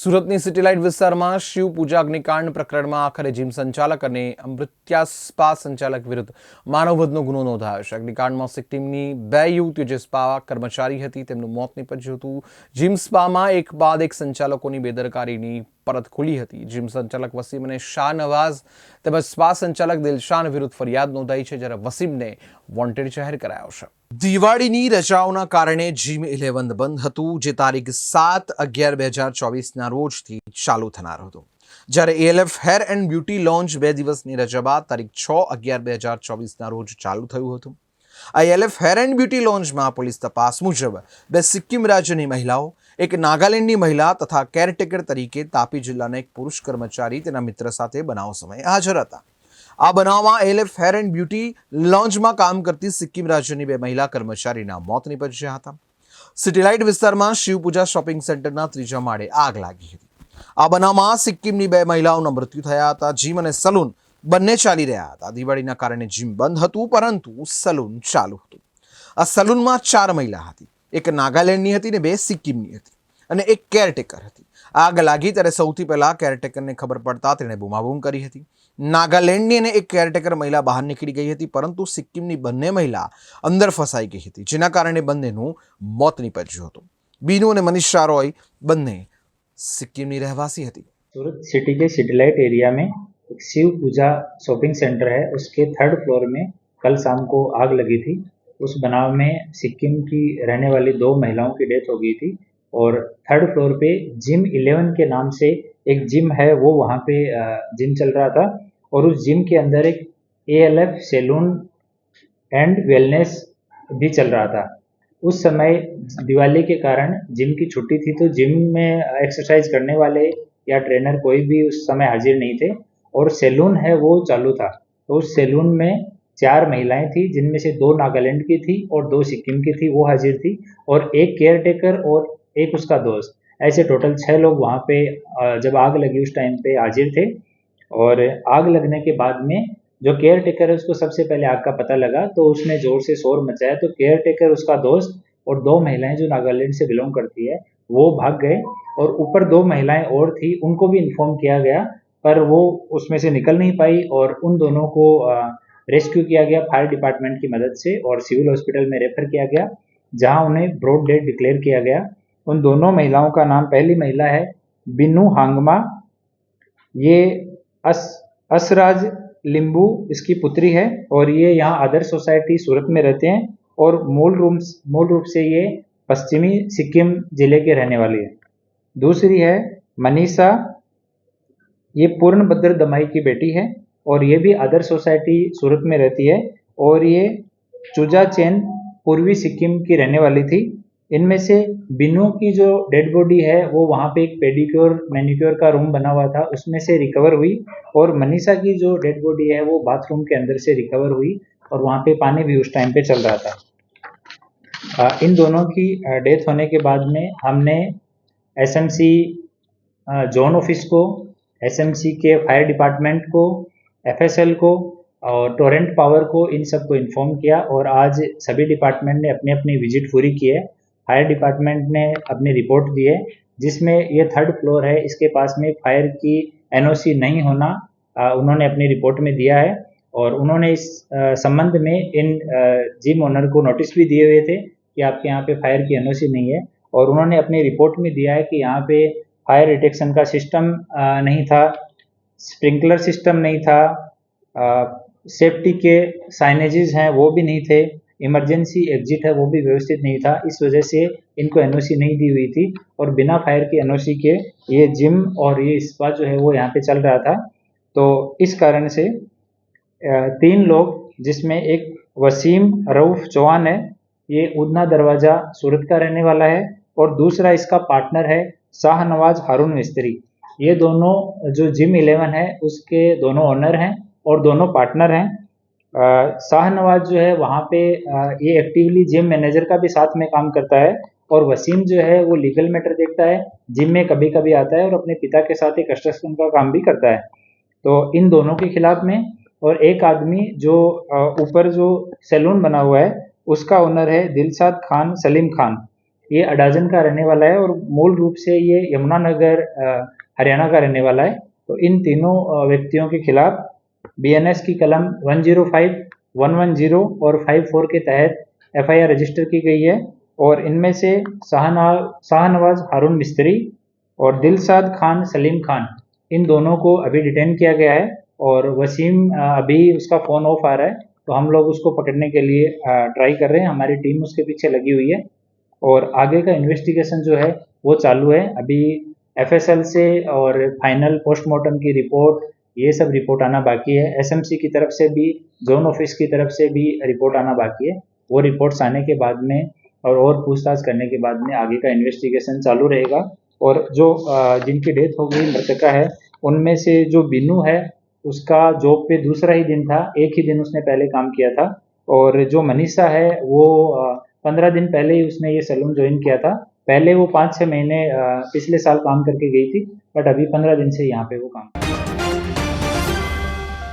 સુરતની city light વિસ્તારમાં શિવ પૂજા અગ્નિકાંડ પ્રકરણમાં આખરે જીમ સંચાલક અને અમૃત્યા સ્પા સંચાલક વિરુદ્ધ માનવવધનો ગુનો નોંધાયો છે. અગ્નિકાંડમાં સિક્કિમની 2 યુવતીઓ જે સ્પા કર્મચારી હતી તેમનું મોત નીપજ્યું હતું. જીમ સ્પામાં એક બાદ એક સંચાલકોની બેદરકારીની પરત ખુલી હતી. જીમ સંચાલક વસીમ અને શાહનવાઝ તેમજ સ્પા સંચાલક દિલશાન વિરુદ્ધ ફરિયાદ નોંધાઈ છે, જ્યારે વસીમને વોન્ટેડ જાહેર કરાયો છે. દિવાળીની રજાઓના કારણે જીમ 11 બંધ હતું, જે તારીખ 7/11/2024ના રોજથી ચાલુ થનાર હતું, જ્યારે એએલએફ હેર એન્ડ બ્યુટી લોન્જ 2 દિવસની રજા બાદ તારીખ 6/11/2024ના રોજ ચાલુ થયું હતું. આ એએલએફ હેર એન્ડ બ્યુટી લોન્જમાં પોલીસ તપાસ મુજબ 2 સિક્કિમ રાજ્યની મહિલાઓ, એક નાગાલેન્ડની મહિલા તથા કેરટેકર તરીકે તાપી જિલ્લાના એક પુરુષ કર્મચારી તેના મિત્ર સાથે બનાવ સમયે હાજર હતા. આ બનાવમાં એએલએફ હેર એન્ડ બ્યુટી લોન્જમાં કામ કરતી સિક્કિમ રાજ્યની 2 મહિલા કર્મચારીના મોત નીપજ્યા હતા. સિટી લાઇટ વિસ્તારમાં શિવપૂજા શોપિંગ સેન્ટરના 3જા માળે આગ લાગી હતી. આ બનાવમાં સિક્કિમની 2 મહિલાઓના મૃત્યુ થયા હતા. જીમ અને સલૂન બંને ચાલી રહ્યા હતા. દિવાળીના કારણે જીમ બંધ હતું, પરંતુ સલૂન ચાલુ હતું. આ સલૂનમાં 4 મહિલા હતી. એક નાગાલેન્ડની હતી ને 2 સિક્કિમની હતી અને એક કેરટેકર હતી. આગ લાગી ત્યારે સૌથી પહેલા કેરટેકરને ખબર પડતા તેણે બૂમાબૂમ કરી હતી. નાગાલેન્ડની અને એક કેરટેકર મહિલા બહાર નીકળી ગઈ હતી, પરંતુ સિક્કિમની બંને મહિલા અંદર ફસાઈ ગઈ હતી, જેના કારણે બંનેનું મોત નીપજ્યું હતું. બીનુ અને મनीषा रॉय બંને सिक्किम रहवासी थी. सूरत सिटी के सिटी लाइट एरिया में एक शिव पूजा शॉपिंग सेंटर है, उसके 3rd फ्लोर में कल शाम को आग लगी थी. उस बनाव में सिक्किम की रहने वाली 2 महिलाओं की डेथ हो गई थी और 3rd फ्लोर पे जिम 11 के नाम से एक जिम है, वो वहाँ पे जिम चल रहा था और उस जिम के अंदर एक एएलएफ सैलून एंड वेलनेस भी चल रहा था. उस समय दिवाली के कारण जिम की छुट्टी थी, तो जिम में एक्सरसाइज करने वाले या ट्रेनर कोई भी उस समय हाजिर नहीं थे और सैलून है वो चालू था. तो उस सैलून में 4 महिलाएं थी, जिनमें से 2 नागालैंड की थी और 2 सिक्किम की थी, वो हाजिर थी और एक केयरटेकर और एक उसका दोस्त, ऐसे टोटल 6 लोग वहाँ पे जब आग लगी उस टाइम पे हाजिर थे. और आग लगने के बाद में जो केयर टेकर है उसको सबसे पहले आग का पता लगा, तो उसने जोर से शोर मचाया. तो केयर टेकर, उसका दोस्त और 2 महिलाएं जो नागालैंड से बिलोंग करती है वो भाग गए और ऊपर 2 महिलाएं और थी, उनको भी इन्फॉर्म किया गया, पर वो उसमें से निकल नहीं पाई और उन दोनों को रेस्क्यू किया गया फायर डिपार्टमेंट की मदद से और सिविल हॉस्पिटल में रेफर किया गया, जहाँ उन्हें ब्रॉड डेड डिक्लेयर किया गया. उन दोनों महिलाओं का नाम, पहली महिला है बिन्नू हांगमा, ये असराज लिंबू इसकी पुत्री है और ये यहाँ आदर्श सोसाइटी सूरत में रहते हैं और मूल रूप से ये पश्चिमी सिक्किम जिले के रहने वाली है. दूसरी है मनीषा, ये पूर्णभद्र दमाई की बेटी है और ये भी आदर्श सोसाइटी सूरत में रहती है और ये चुजा चैन पूर्वी सिक्किम की रहने वाली थी. इनमें से बिन्नू की जो डेड बॉडी है वो वहाँ पे एक पेडिक्योर मैनिक्योर का रूम बना हुआ था, उसमें से रिकवर हुई और मनीषा की जो डेड बॉडी है वो बाथरूम के अंदर से रिकवर हुई और वहाँ पे पानी भी उस टाइम पे चल रहा था. इन दोनों की डेथ होने के बाद में हमने एसएमसी जोन ऑफिस को, एसएमसी के फायर डिपार्टमेंट को, एफएसएल को और टोरेंट पावर को, इन सबको इन्फॉर्म किया और आज सभी डिपार्टमेंट ने अपनी अपनी विजिट पूरी की है. फायर डिपार्टमेंट ने अपनी रिपोर्ट दी है, जिसमें ये 3rd फ्लोर है, इसके पास में फायर की एनओसी नहीं होना उन्होंने अपनी रिपोर्ट में दिया है और उन्होंने इस संबंध में इन जिम ओनर को नोटिस भी दिए हुए थे कि आपके यहाँ पे फायर की एनओसी नहीं है और उन्होंने अपनी रिपोर्ट में दिया है कि यहाँ पे फायर डिटेक्शन का सिस्टम नहीं था, स्प्रिंकलर सिस्टम नहीं था, सेफ्टी के साइनेजेस हैं वो भी नहीं थे, इमरजेंसी एग्जिट है वो भी व्यवस्थित नहीं था. इस वजह से इनको एनओसी नहीं दी हुई थी और बिना फायर की एनओसी के ये जिम और ये स्पा जो है वो यहाँ पे चल रहा था. तो इस कारण से 3 लोग, जिसमें एक वसीम रऊफ चौहान है, ये उधना दरवाजा सूरत का रहने वाला है और दूसरा इसका पार्टनर है शाहनवाज हारून मिस्त्री. ये दोनों जो जिम 11 है उसके दोनों ओनर हैं और दोनों पार्टनर हैं. शाहनवाज जो है वहाँ पे ये एक्टिवली जिम मैनेजर का भी साथ में काम करता है और वसीम जो है वो लीगल मैटर देखता है, जिम में कभी कभी आता है और अपने पिता के साथ एक कंस्ट्रक्शन का काम भी करता है. तो इन दोनों के खिलाफ में, और एक आदमी जो ऊपर जो सैलून बना हुआ है उसका ओनर है दिलशाद खान सलीम खान. ये अडाजन का रहने वाला है और मूल रूप से ये यमुनानगर हरियाणा का रहने वाला है। तो इन तीनों व्यक्तियों के खिलाफ बीएनएस की कलम 105, 110 और 54 के तहत एफआईआर रजिस्टर की गई है और इनमें से शाहनवाज हारून मिस्त्री और दिलशाद खान सलीम खान, इन दोनों को अभी डिटेन किया गया है और वसीम अभी उसका फ़ोन ऑफ आ रहा है, तो हम लोग उसको पकड़ने के लिए ट्राई कर रहे हैं। हमारी टीम उसके पीछे लगी हुई है और आगे का इन्वेस्टिगेशन जो है वो चालू है। अभी एफएसएल से और फाइनल पोस्टमार्टम की रिपोर्ट, ये सब रिपोर्ट आना बाकी है। एसएमसी की तरफ से भी, जोन ऑफिस की तरफ से भी रिपोर्ट आना बाकी है। वो रिपोर्ट्स आने के बाद में और पूछताछ करने के बाद में आगे का इन्वेस्टिगेशन चालू रहेगा। और जो जिनकी डेथ हो गई, मृतका है, उनमें से जो बिनू है उसका जॉब पे दूसरा ही दिन था, एक ही दिन उसने पहले काम किया था। और जो मनीषा है वो 15 दिन पहले ही उसने ये सैलून ज्वाइन किया था। पहले वो 5-6 महीने पिछले साल काम करके गई थी, बट अभी 15 दिन से यहाँ पे वो काम